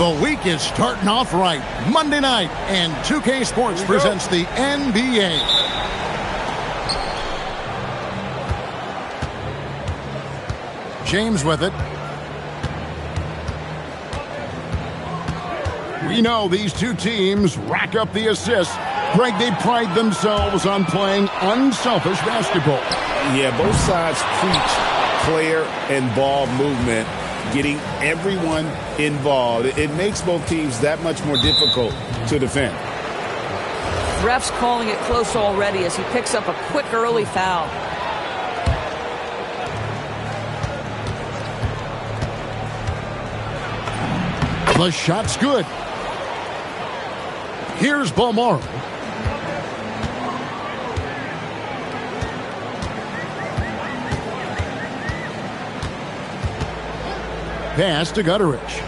The week is starting off right. Monday night, and 2K Sports presents the NBA. James with it. We know these two teams rack up the assists. Greg, they pride themselves on playing unselfish basketball. Yeah, both sides preach player and ball movement, getting everyone involved. It makes both teams that much more difficult to defend. Ref's calling it close already as he picks up a quick early foul. The shot's good. Here's Balmore. Pass to Gutteridge.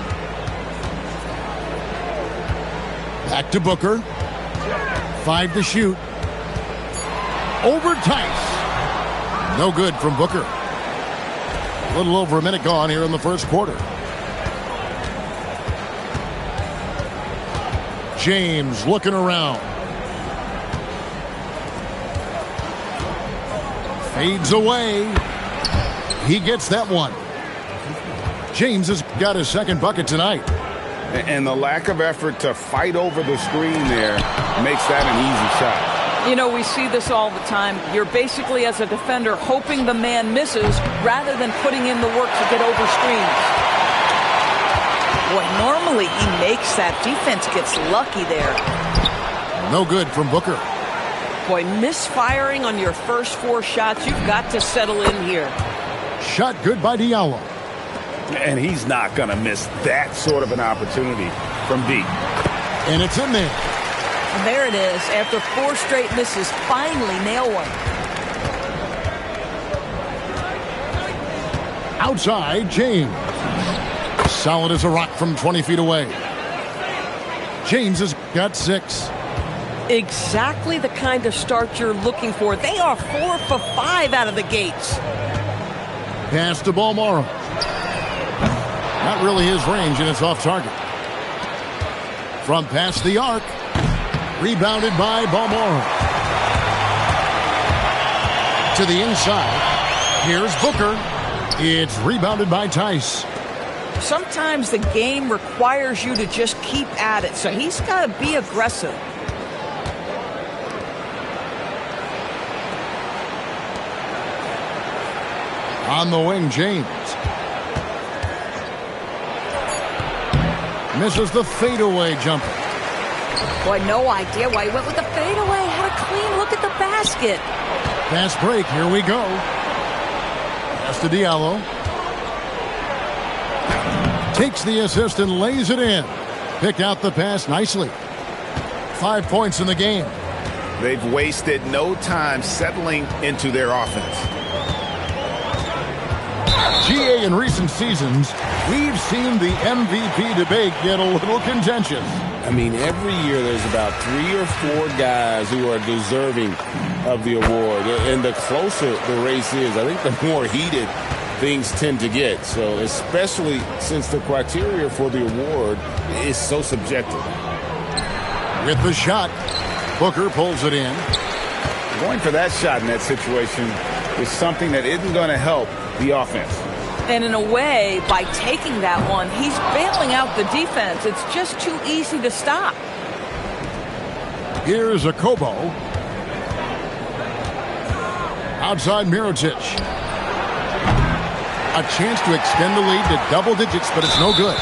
Back to Booker. 5 to shoot. Over Tice. No good from Booker. A little over a minute gone here in the first quarter. James looking around. Fades away. He gets that one. James has got his second bucket tonight. And the lack of effort to fight over the screen there makes that an easy shot. You know, we see this all the time. You're basically, as a defender, hoping the man misses rather than putting in the work to get over screens. Boy, normally he makes that. Defense gets lucky there. No good from Booker. Boy, misfiring on your first 4 shots. You've got to settle in here. Shot good by Diallo. And he's not going to miss that sort of an opportunity from deep. And it's in there. And there it is. After 4 straight misses, finally nail one. Outside, James. Solid as a rock from 20 feet away. James has got 6. Exactly the kind of start you're looking for. They are 4 for 5 out of the gates. Pass to Balmore. Not really his range, and it's off target. From past the arc. Rebounded by Balmore. To the inside. Here's Booker. It's rebounded by Tice. Sometimes the game requires you to just keep at it, so he's got to be aggressive. On the wing, James. Misses the fadeaway jumper. Boy, no idea why he went with the fadeaway. Had a clean look at the basket. Fast break. Here we go. Pass to Diallo. Takes the assist and lays it in. Picked out the pass nicely. 5 points in the game. They've wasted no time settling into their offense. GA, in recent seasons, we've seen the MVP debate get a little contentious. I mean, every year there's about 3 or 4 guys who are deserving of the award. And the closer the race is, I think the more heated things tend to get. So especially since the criteria for the award is so subjective. With the shot, Booker pulls it in. Going for that shot in that situation is something that isn't going to help the offense. And in a way, by taking that one, he's bailing out the defense. It's just too easy to stop. Here's a Kobo. Outside Mirotic. A chance to extend the lead to double digits, but it's no good.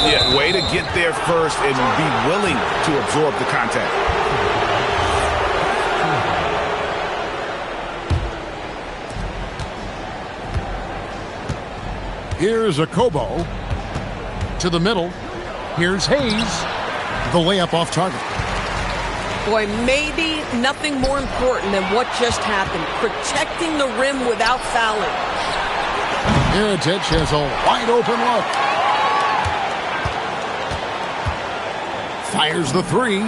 Yeah, way to get there first and be willing to absorb the contact. Here's a Kobo. To the middle. Here's Hayes. The layup off target. Boy, maybe nothing more important than what just happened. Protecting the rim without fouling. Mirotic has a wide open look. Fires the three.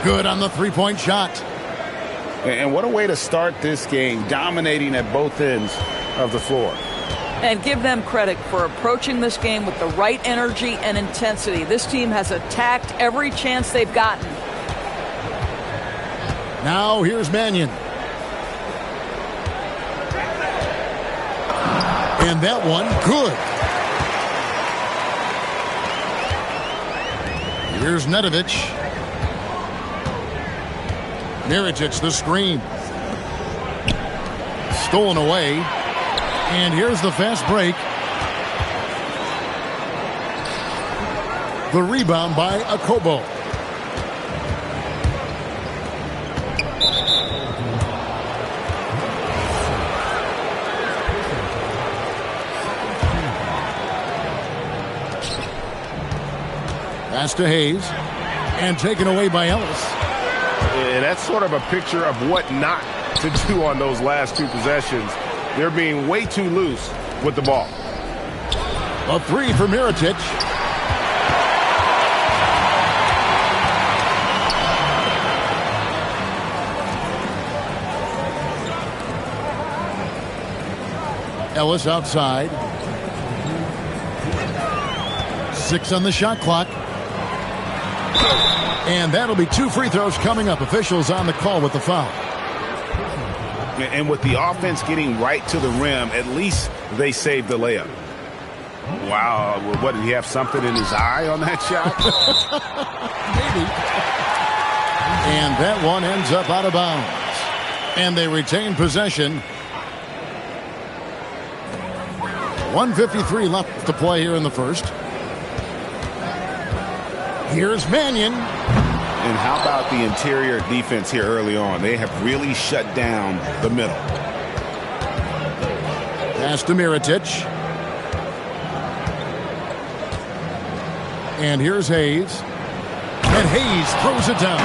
Good on the three-point shot. And what a way to start this game, dominating at both ends of the floor. And give them credit for approaching this game with the right energy and intensity. This team has attacked every chance they've gotten. Now here's Mannion. And that one, good. Here's Nedovic. Mirotic, the screen. Stolen away. And here's the fast break. The rebound by Akobo. Pass to Hayes. And taken away by Ellis. And that's sort of a picture of what not to do on those last two possessions. They're being way too loose with the ball. A three for Mirotic. Ellis outside. 6 on the shot clock. And that'll be 2 free throws coming up. Officials on the call with the foul. And with the offense getting right to the rim, at least they saved the layup. Wow, what, did he have something in his eye on that shot? Maybe. And that one ends up out of bounds. And they retain possession. 1:53 left to play here in the first. Here's Mannion. And how about the interior defense here early on? They have really shut down the middle. Pass to Mirotic. And here's Hayes. And Hayes throws it down.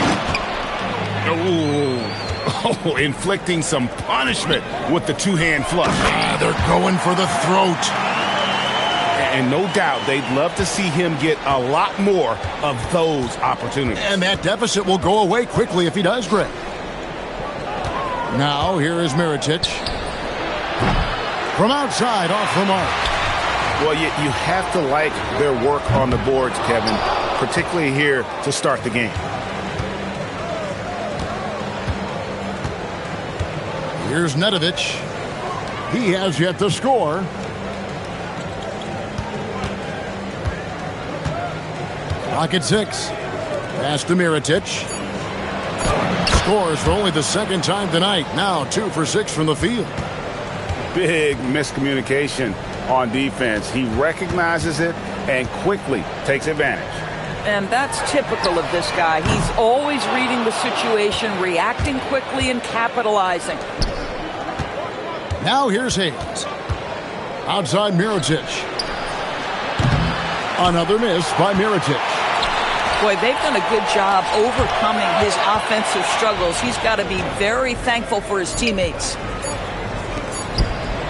Oh, inflicting some punishment with the two-hand flush. They're going for the throat. And no doubt they'd love to see him get a lot more of those opportunities. And that deficit will go away quickly if he does, Greg. Now here is Mirotic. From outside, off the mark. Well, you have to like their work on the boards, Kevin, particularly here to start the game. Here's Nedovic. He has yet to score. Clock at 6. Pass to Mirotic. Scores for only the second time tonight. Now 2 for 6 from the field. Big miscommunication on defense. He recognizes it and quickly takes advantage. And that's typical of this guy. He's always reading the situation, reacting quickly, and capitalizing. Now here's Hayes. Outside Mirotic. Another miss by Mirotic. Boy, they've done a good job overcoming his offensive struggles. He's got to be very thankful for his teammates.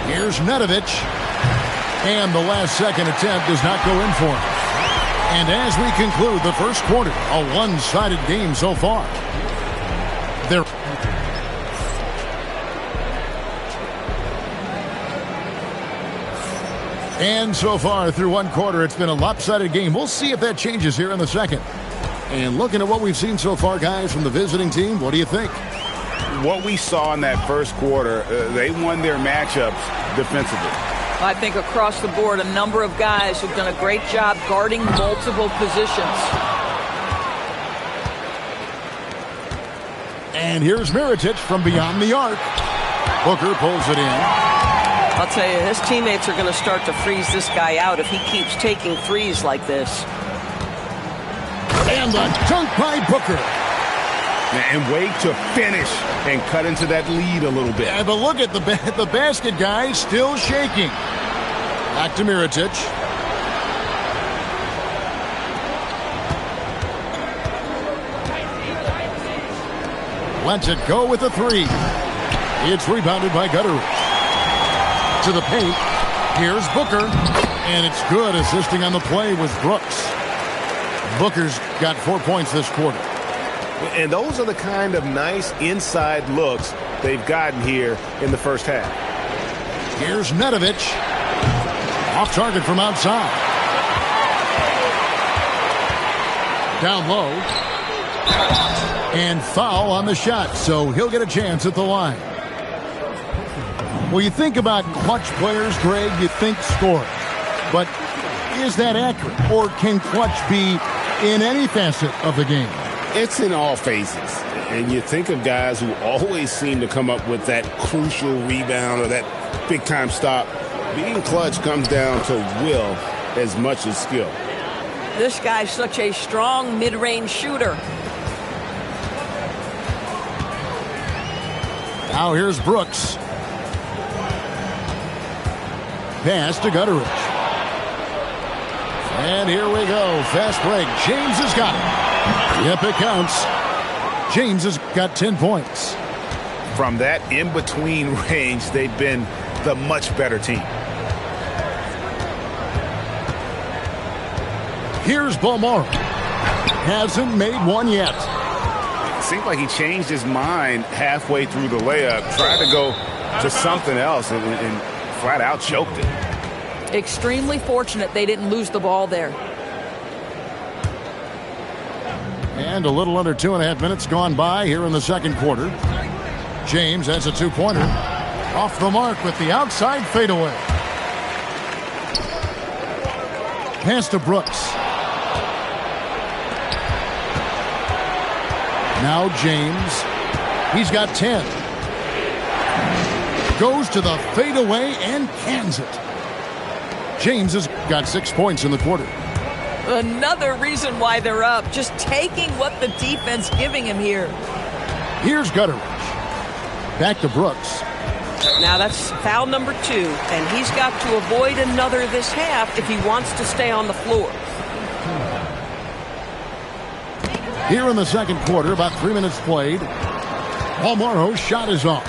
Here's Nedovic. And the last second attempt does not go in for him. And as we conclude the first quarter, a one-sided game so far. And so far through one quarter, it's been a lopsided game. We'll see if that changes here in the second. And looking at what we've seen so far, guys, from the visiting team, what do you think? What we saw in that first quarter, they won their matchups defensively. I think across the board, a number of guys who've done a great job guarding multiple positions. And here's Mirotic from beyond the arc. Booker pulls it in. I'll tell you, his teammates are going to start to freeze this guy out if he keeps taking threes like this. And the dunk by Booker. And wait to finish and cut into that lead a little bit. Yeah, but look at the basket, guys, still shaking. Back to Mirotic. Lets it go with a three. It's rebounded by Gutteridge. To the paint. Here's Booker. And it's good, assisting on the play with Brooks. Booker's got 4 points this quarter. And those are the kind of nice inside looks they've gotten here in the first half. Here's Nedovic. Off target from outside. Down low. And foul on the shot, so he'll get a chance at the line. Well, you think about clutch players, Greg, you think score. But is that accurate? Or can clutch be in any facet of the game? It's in all phases. And you think of guys who always seem to come up with that crucial rebound or that big-time stop. Being clutch comes down to will as much as skill. This guy's such a strong mid-range shooter. Now here's Brooks. Pass to Gutteridge. And here we go. Fast break. James has got it. Yep, it counts. James has got 10 points. From that in-between range, they've been the much better team. Here's Balmore. Hasn't made one yet. It seemed like he changed his mind halfway through the layup, tried to go to something else, and flat out choked it. Extremely fortunate they didn't lose the ball there. And a little under 2.5 minutes gone by here in the second quarter. James has a two-pointer. Off the mark with the outside fadeaway. Pass to Brooks. Now James. He's got 10. Goes to the fadeaway and cans it. James has got 6 points in the quarter. Another reason why they're up. Just taking what the defense giving him here. Here's Gutteridge. Back to Brooks. Now that's foul number 2, and he's got to avoid another this half if he wants to stay on the floor. Here in the second quarter, about 3 minutes played. Balmoro's shot is off.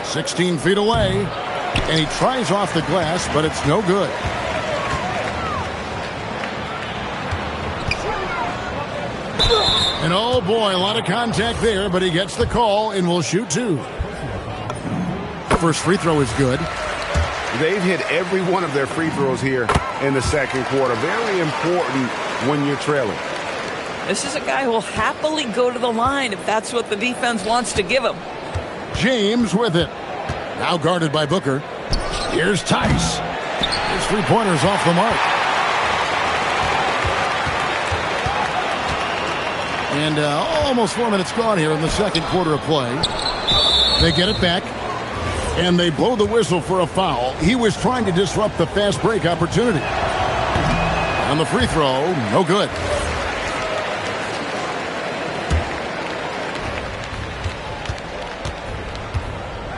16 feet away, and he tries off the glass, but it's no good. And oh boy, a lot of contact there, but he gets the call and will shoot 2. First free throw is good. They've hit every one of their free throws here in the second quarter. Very important when you're trailing. This is a guy who will happily go to the line if that's what the defense wants to give him. James with it. Now guarded by Booker. Here's Tice. His three-pointer's off the mark. And almost 4 minutes gone here in the second quarter of play. They get it back. And they blow the whistle for a foul. He was trying to disrupt the fast break opportunity. On the free throw, no good.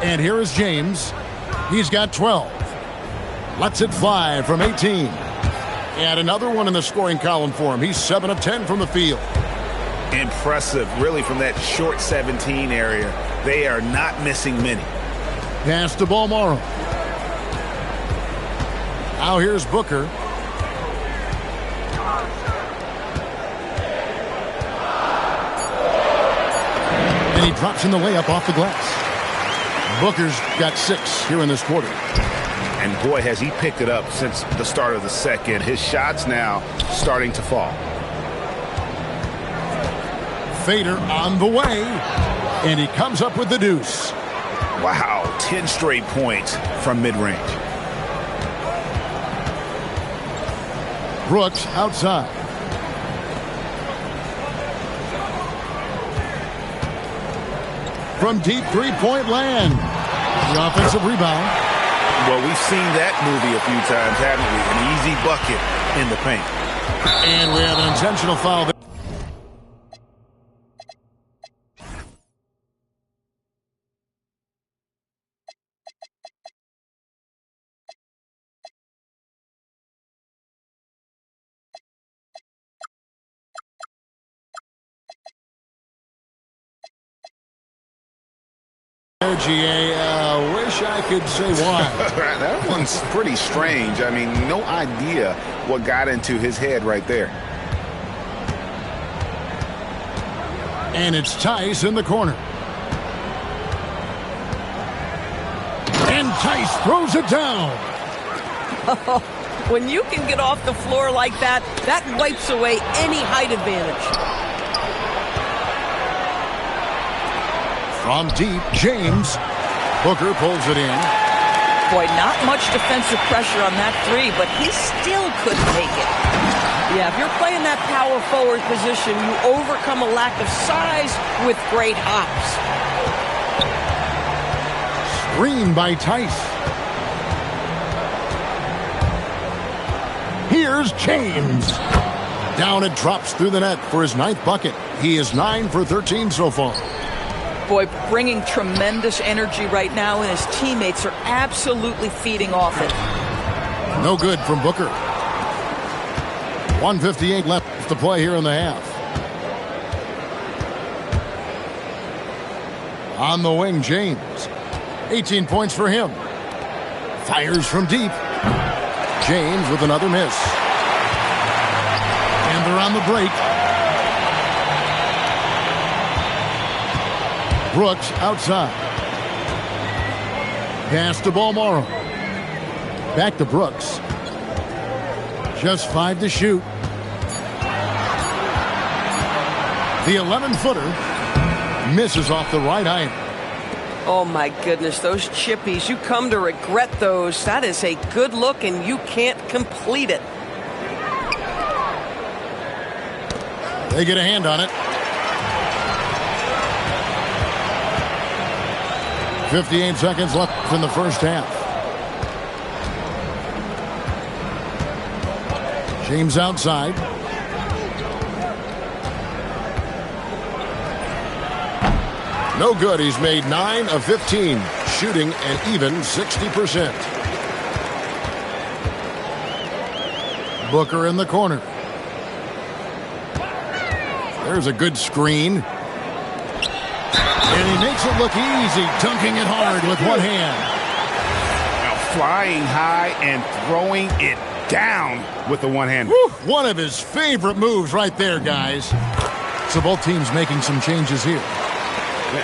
And here is James. He's got 12. Lets it fly from 18. And another one in the scoring column for him. He's 7 of 10 from the field. Impressive, really, from that short 17 area. They are not missing many. Pass to Balmoro. Now here's Booker. And he drops in the layup off the glass. Booker's got 6 here in this quarter. And boy, has he picked it up since the start of the second. His shots now starting to fall. Fader on the way. And he comes up with the deuce. Wow, 10 straight points from mid-range. Brooks outside. From deep three-point land. The offensive rebound. Well, we've seen that movie a few times, haven't we? An easy bucket in the paint. And we have an intentional foul there. GA, wish I could say why. That one's pretty strange. I mean, no idea what got into his head right there. And it's Tice in the corner. And Tice throws it down. When you can get off the floor like that, that wipes away any height advantage. From deep, James. Booker pulls it in. Boy, not much defensive pressure on that three, but he still couldn't make it. Yeah, if you're playing that power forward position, you overcome a lack of size with great hops. Screen by Tice. Here's James. Down it drops through the net for his 9th bucket. He is 9 for 13 so far. Boy, bringing tremendous energy right now, and his teammates are absolutely feeding off it. No good from Booker. 1:58 left to play here in the half. On the wing, James. 18 points for him. Fires from deep. James with another miss. And they're on the break. Brooks outside. Pass to Balmoro. Back to Brooks. Just 5 to shoot. The 11-footer misses off the right iron. Oh, my goodness, those chippies, you come to regret those. That is a good look, and you can't complete it. They get a hand on it. 58 seconds left in the first half. James outside. No good. He's made 9 of 15, shooting an even 60%. Booker in the corner. There's a good screen. And he makes it look easy, dunking it hard with one hand. Now flying high and throwing it down with the one hand. One of his favorite moves right there, guys. So both teams making some changes here.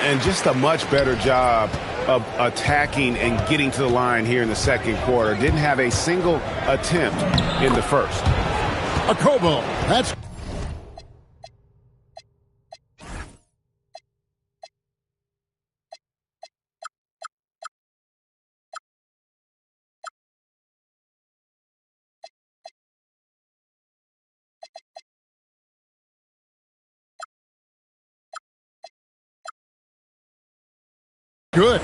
And just a much better job of attacking and getting to the line here in the second quarter. Didn't have a single attempt in the first. Okobo, that's... good.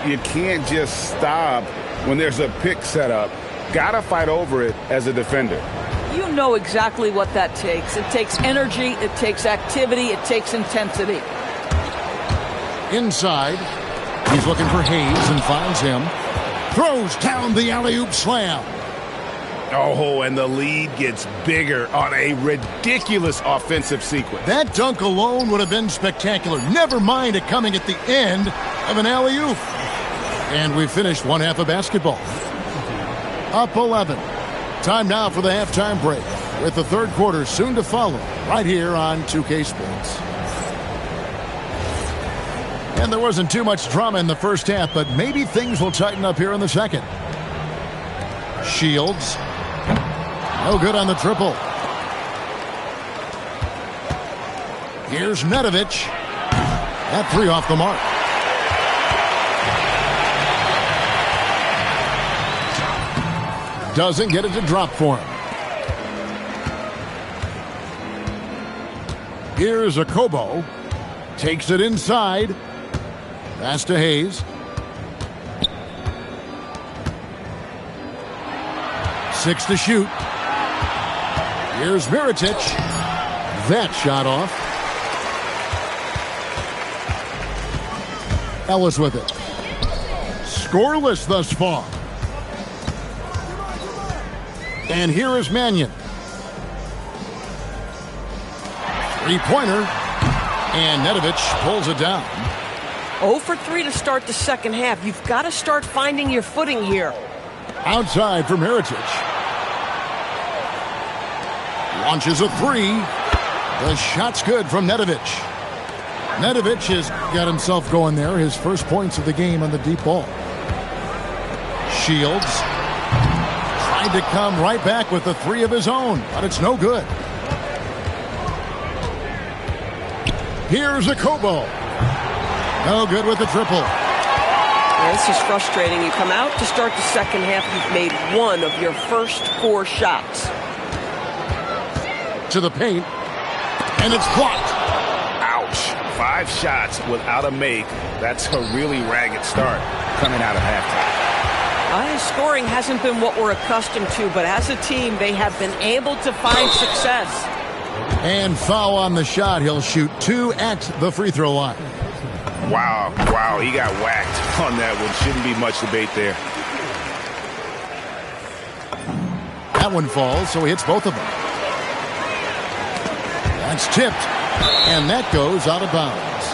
You can't just stop when there's a pick set up. Gotta fight over it as a defender. You know exactly what that takes. It takes energy, it takes activity, it takes intensity. Inside, he's looking for Hayes and finds him. Throws down the alley-oop slam. Oh, and the lead gets bigger on a ridiculous offensive sequence. That dunk alone would have been spectacular. Never mind it coming at the end of an alley-oop. And we've finished one half of basketball. Up 11. Time now for the halftime break, with the third quarter soon to follow, right here on 2K Sports. And there wasn't too much drama in the first half, but maybe things will tighten up here in the second. Shields. No good on the triple. Here's Nedovic. That three off the mark. Doesn't get it to drop for him. Here's Okobo. Takes it inside. Pass to Hayes. 6 to shoot. Here's Mirotic. That shot off. Ellis with it. Scoreless thus far. And here is Mannion. Three-pointer. And Nedovic pulls it down. 0 for 3 to start the second half. You've got to start finding your footing here. Outside from Heritage. Launches a three. The shot's good from Nedovic. Nedovic has got himself going there. His first points of the game on the deep ball. Shields tried to come right back with the three of his own, but it's no good. Here's a Kobo. No good with the triple. Yeah, this is frustrating. You come out to start the second half, you've made one of your first 4 shots. To the paint, and it's blocked. Ouch. 5 shots without a make. That's a really ragged start coming out of halftime. His scoring hasn't been what we're accustomed to, but as a team, they have been able to find success. And foul on the shot. He'll shoot 2 at the free throw line. Wow, he got whacked on that one. Shouldn't be much debate there. That one falls, so he hits both of them. That's tipped, and that goes out of bounds.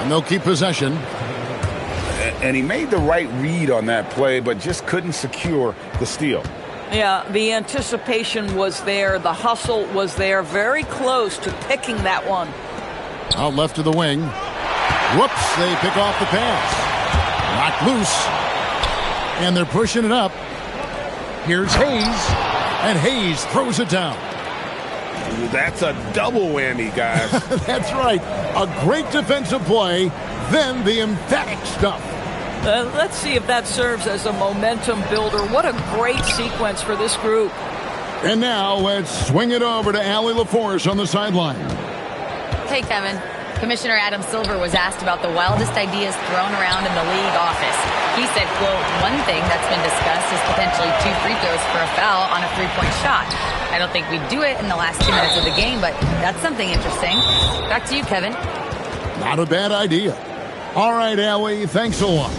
And they'll keep possession. And he made the right read on that play, but just couldn't secure the steal. Yeah, the anticipation was there. The hustle was there. Very close to picking that one. Out left to the wing. Whoops, they pick off the pass. Knocked loose. And they're pushing it up. Here's Hayes. And Hayes throws it down. That's a double whammy, guys. That's right. A great defensive play, then the emphatic stuff. Let's see if that serves as a momentum builder. What a great sequence for this group. And now let's swing it over to Allie LaForce on the sideline. Hey, Kevin. Commissioner Adam Silver was asked about the wildest ideas thrown around in the league office. He said, quote, one thing that's been discussed is potentially 2 free throws for a foul on a 3-point shot. I don't think we'd do it in the last 2 minutes of the game, but that's something interesting. Back to you, Kevin. Not a bad idea. All right, Allie, thanks a lot.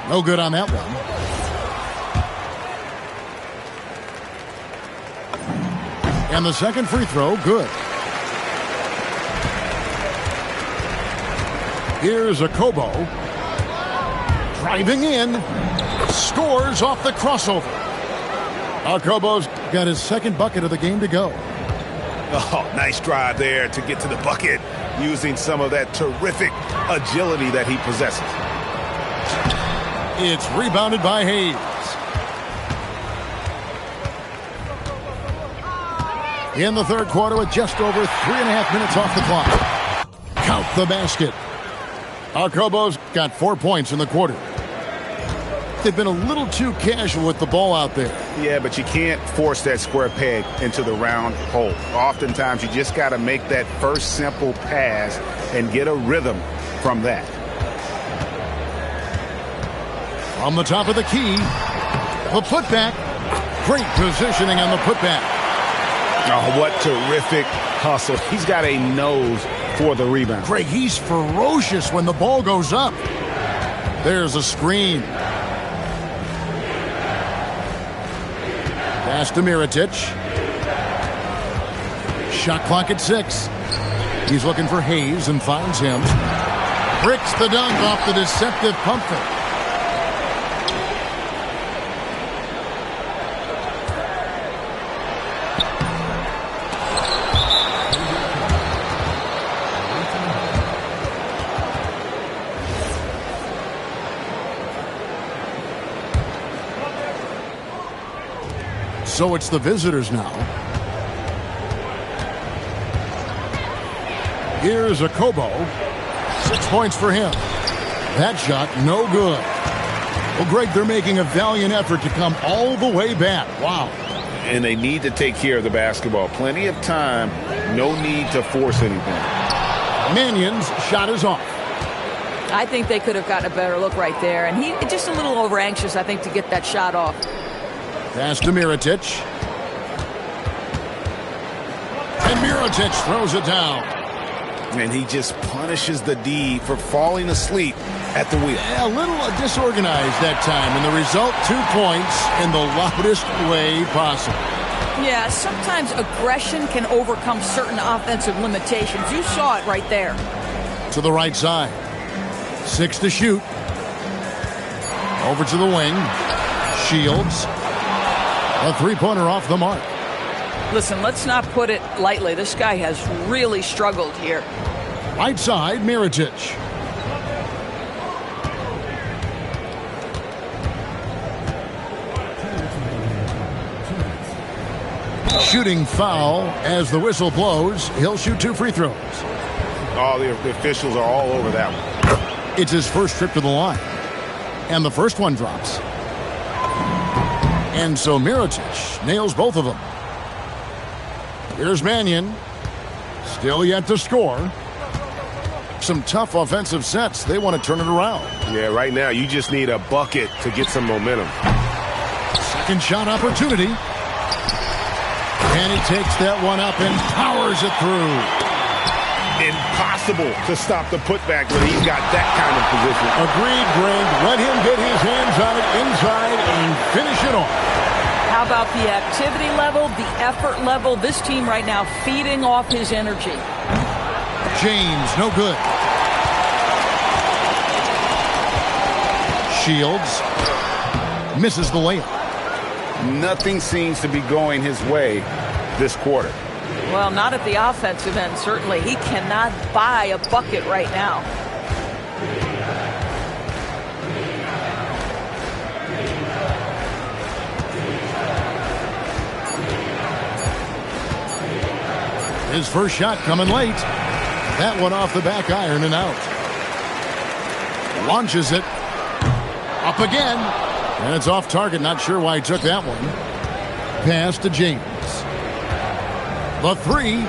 No good on that one. And the second free throw, good. Here's a Kobo. Driving in. Scores off the crossover. Kobo's got his second bucket of the game to go. Oh, nice drive there to get to the bucket using some of that terrific agility that he possesses. It's rebounded by Hayes. In the third quarter with just over 3.5 minutes off the clock. Count the basket. Kobo's got 4 points in the quarter. They've been a little too casual with the ball out there. Yeah, but you can't force that square peg into the round hole. Oftentimes, you just got to make that first simple pass and get a rhythm from that. On the top of the key, the putback. Great positioning on the putback. Oh, what terrific hustle. He's got a nose for the rebound. Greg, he's ferocious when the ball goes up. There's a screen. Pass to Mirotic. Shot clock at 6. He's looking for Hayes and finds him. Bricks the dunk off the deceptive pump fake. So it's the visitors now. Here's a Kobo. 6 points for him. That shot, no good. Well, Greg, they're making a valiant effort to come all the way back. Wow. And they need to take care of the basketball. Plenty of time. No need to force anything. Mannion's shot is off. I think they could have gotten a better look right there. And he just a little over anxious, I think, to get that shot off. Pass to Mirotic. And Mirotic throws it down. And he just punishes the D for falling asleep at the wheel. Yeah, a little disorganized that time. And the result, 2 points in the loudest way possible. Yeah, sometimes aggression can overcome certain offensive limitations. You saw it right there. To the right side. 6 to shoot. Over to the wing. Shields. A three-pointer off the mark. Listen, let's not put it lightly. This guy has really struggled here. Right side, Mirotic. Shooting foul as the whistle blows. He'll shoot 2 free throws. Oh, the officials are all over that one. It's his first trip to the line. And the first one drops. And so Mirotic nails both of them. Here's Mannion. Still yet to score. Some tough offensive sets. They want to turn it around. Yeah, right now you just need a bucket to get some momentum. Second shot opportunity. And he takes that one up and powers it through. Impossible to stop the putback when he's got that kind of position. Agreed, Greg. Let him get his hands on it inside and finish it off. How about the activity level, the effort level? This team right now feeding off his energy. James, no good. Shields misses the layup. Nothing seems to be going his way this quarter. Well, not at the offensive end, certainly. He cannot buy a bucket right now. His first shot coming late. That one off the back iron and out. Launches it. Up again. And it's off target. Not sure why he took that one. Pass to James. The three.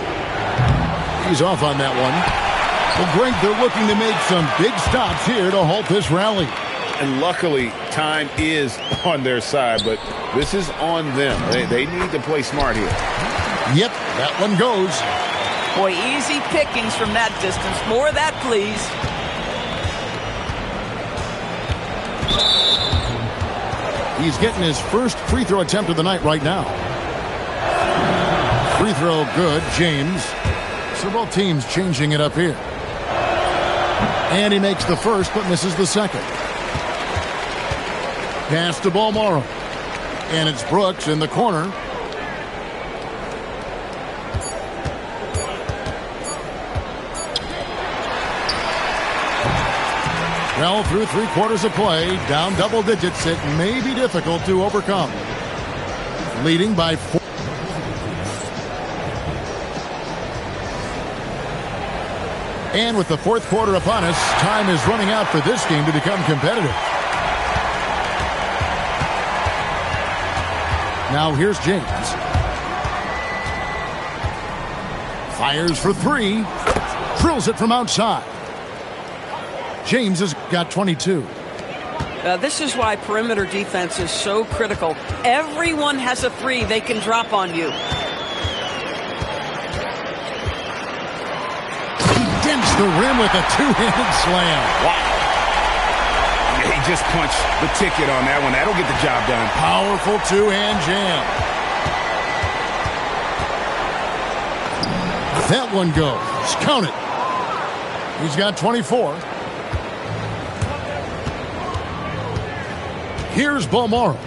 He's off on that one. Well, Greg, they're looking to make some big stops here to halt this rally. And luckily, time is on their side, but this is on them. They need to play smart here. Yep, that one goes. Boy, easy pickings from that distance. More of that, please. He's getting his first free throw attempt of the night right now. Free throw good, James. So both teams changing it up here. And he makes the first but misses the second. Pass to Balmoro. And it's Brooks in the corner. Well, through 3/4 of play, down double digits, it may be difficult to overcome. Leading by 4. And with the fourth quarter upon us, time is running out for this game to become competitive. Now here's James. Fires for three. Drills it from outside. James has got 22. This is why perimeter defense is so critical. Everyone has a three they can drop on you. He dents the rim with a two-handed slam. Wow. Yeah, he just punched the ticket on that one. That'll get the job done. Powerful two-hand jam. That one goes. Count it. He's got 24. Here's Balmoro.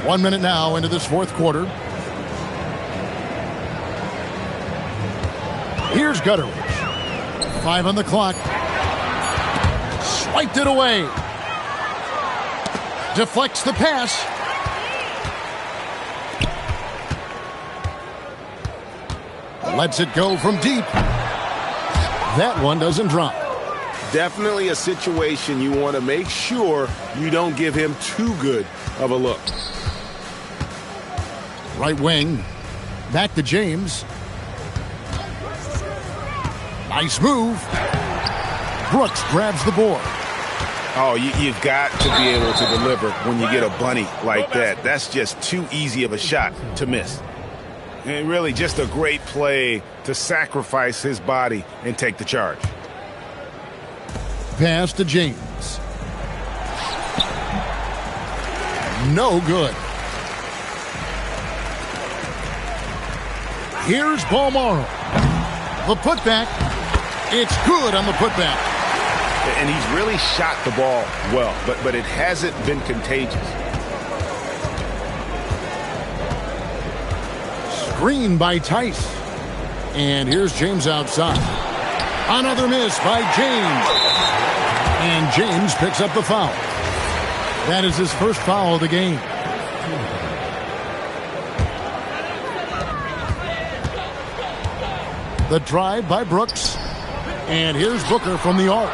1 minute now into this fourth quarter. Here's Gutteridge. 5 on the clock. Swiped it away. Deflects the pass. Lets it go from deep. That one doesn't drop. Definitely a situation you want to make sure you don't give him too good of a look. Right wing. Back to James. Nice move. Brooks grabs the board. Oh, you've got to be able to deliver when you get a bunny like that. That's just too easy of a shot to miss. And really just a great play to sacrifice his body and take the charge. Pass to James. No good. Here's Balmaro. The putback. It's good on the putback. And he's really shot the ball well, but it hasn't been contagious. Screen by Tice. And here's James outside. Another miss by James. And James picks up the foul. That is his first foul of the game. The drive by Brooks. And here's Booker from the arc.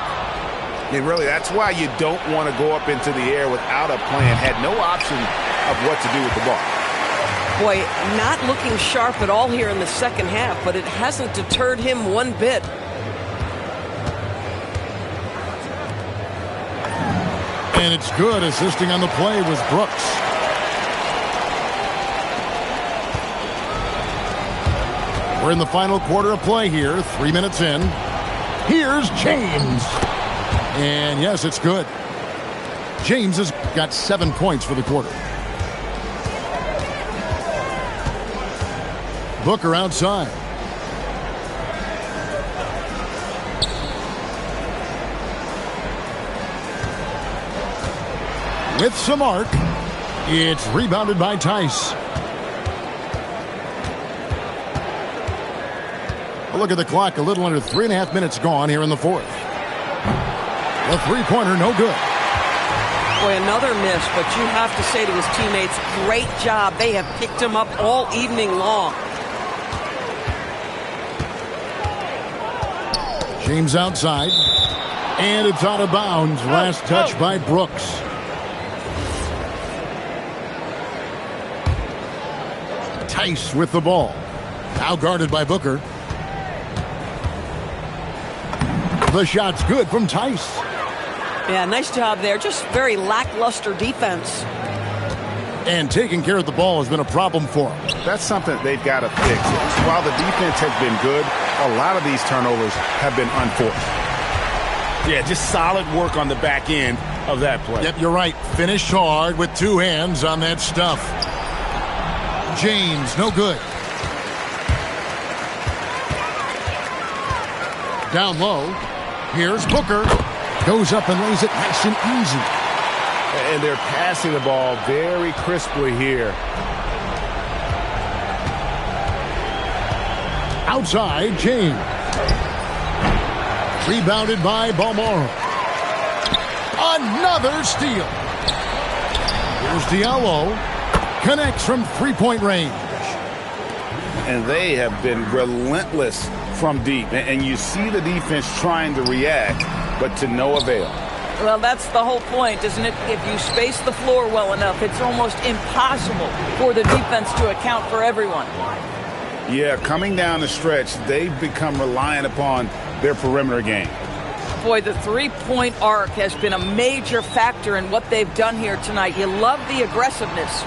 And really, that's why you don't want to go up into the air without a plan. Had no option of what to do with the ball. Boy, not looking sharp at all here in the second half, but it hasn't deterred him one bit. And it's good. Assisting on the play was Brooks. We're in the final quarter of play here. 3 minutes in. Here's James. And yes, it's good. James has got 7 points for the quarter. Booker outside. With some arc. It's rebounded by Tice. A look at the clock. A little under 3.5 minutes gone here in the fourth. The three-pointer, no good. Boy, another miss, but you have to say to his teammates, great job. They have picked him up all evening long. James outside. And it's out of bounds. Last touch by Brooks. Tice with the ball. Now guarded by Booker. The shot's good from Tice. Yeah, nice job there. Just very lackluster defense. And taking care of the ball has been a problem for him. That's something they've got to fix. While the defense has been good, a lot of these turnovers have been unforced. Yeah, just solid work on the back end of that play. Yep, you're right. Finished hard with 2 hands on that stuff. James, no good. Down low. Here's Booker. Goes up and lays it nice and easy. And they're passing the ball very crisply here. Outside, James. Rebounded by Balmaro. Another steal. Here's Diallo. Connects from three-point range. And they have been relentless from deep. And you see the defense trying to react, but to no avail. Well, that's the whole point, isn't it? If you space the floor well enough, it's almost impossible for the defense to account for everyone. Yeah, coming down the stretch, they've become reliant upon their perimeter game. Boy, the three-point arc has been a major factor in what they've done here tonight. You love the aggressiveness.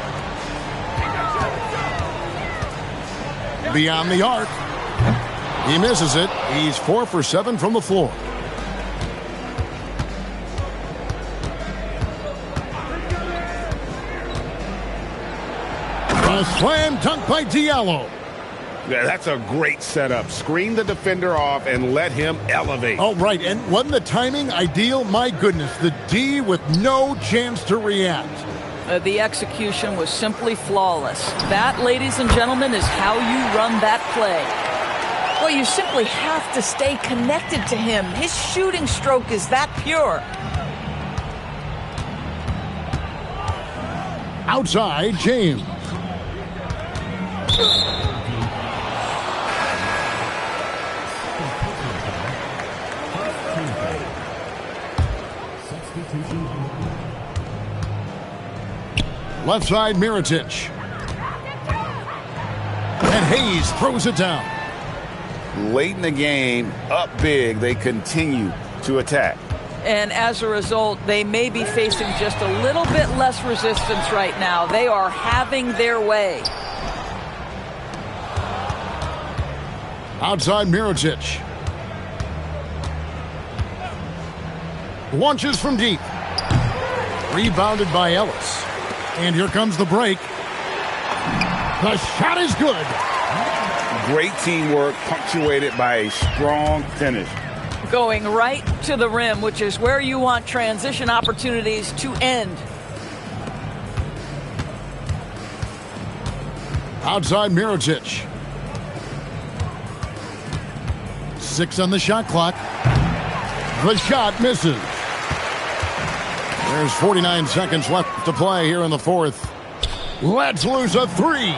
Beyond the arc. He misses it. He's 4 for 7 from the floor. A slam dunk by Diallo. Yeah, that's a great setup. Screen the defender off and let him elevate. Oh, right. And wasn't the timing ideal? My goodness. The D with no chance to react. The execution was simply flawless. That, ladies and gentlemen, is how you run that play. Well, you simply have to stay connected to him. His shooting stroke is that pure. Outside, James. Left side, Mirotic. And Hayes throws it down. Late in the game, up big, they continue to attack. And as a result, they may be facing just a little bit less resistance right now. They are having their way. Outside Mirotic. Launches from deep. Rebounded by Ellis. And here comes the break. The shot is good. Great teamwork punctuated by a strong finish. Going right to the rim, which is where you want transition opportunities to end. Outside Mirotic. 6 on the shot clock. The shot misses. There's 49 seconds left to play here in the fourth. Let's lose a 3.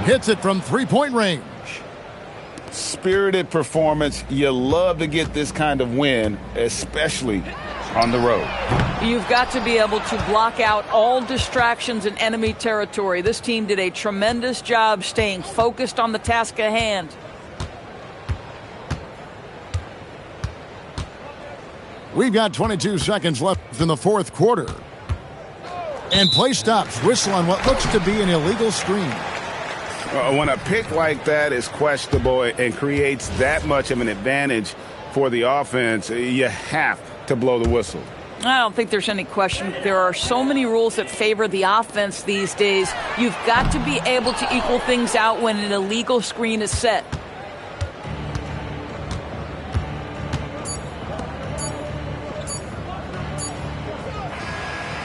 Hits it from three-point range. Spirited performance. You love to get this kind of win, especially on the road. You've got to be able to block out all distractions in enemy territory. This team did a tremendous job staying focused on the task at hand. We've got 22 seconds left in the fourth quarter. And play stops. Whistle on what looks to be an illegal screen. When a pick like that is questionable and creates that much of an advantage for the offense, you have to blow the whistle. I don't think there's any question. There are so many rules that favor the offense these days. You've got to be able to equal things out when an illegal screen is set.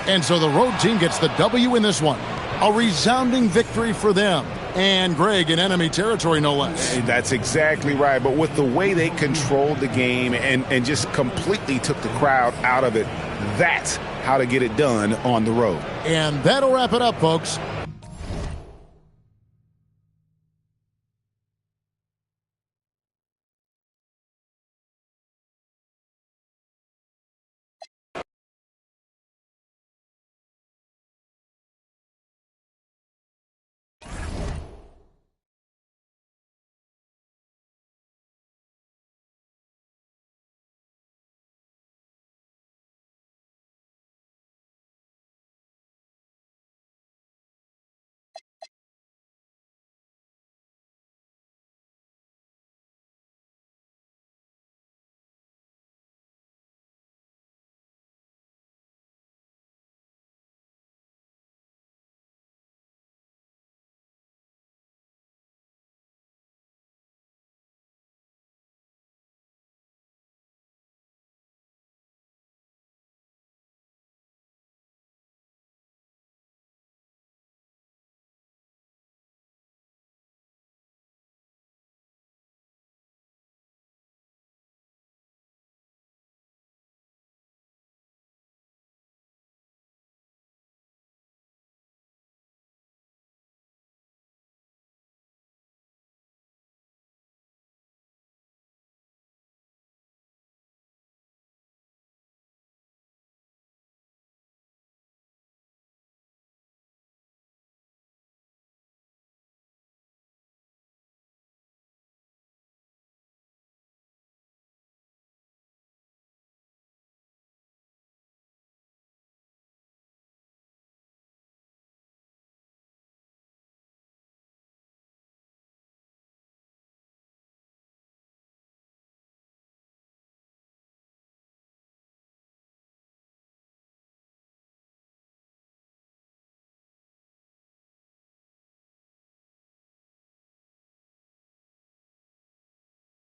And so the road team gets the W in this one. A resounding victory for them. And Greg in enemy territory, no less. That's exactly right. But with the way they controlled the game and just completely took the crowd out of it, that's how to get it done on the road. And that'll wrap it up, folks.